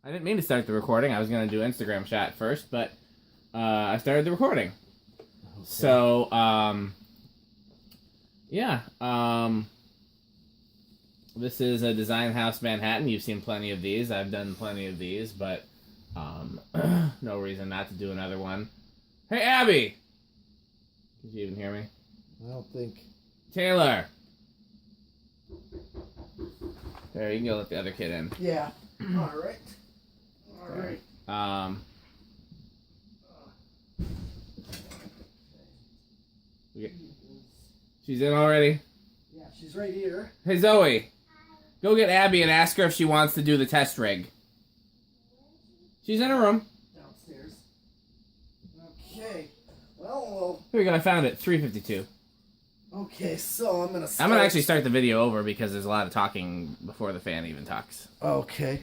I didn't mean to start the recording. I was going to do Instagram chat first, but I started the recording. Okay. So, yeah. This is a Design House Manhattan. You've seen plenty of these. I've done plenty of these, but no reason not to do another one. Hey, Abby! Did you even hear me? I don't think. Taylor! There, you can go let the other kid in. Yeah. Alright. Alright. She's in already? Yeah, she's right here. Hey, Zoe. Go get Abby and ask her if she wants to do the test rig. She's in her room. Downstairs. Okay. Well. Here we go. I found it. 3:52. Okay, so I'm gonna actually start the video over because there's a lot of talking before the fan even talks. Okay.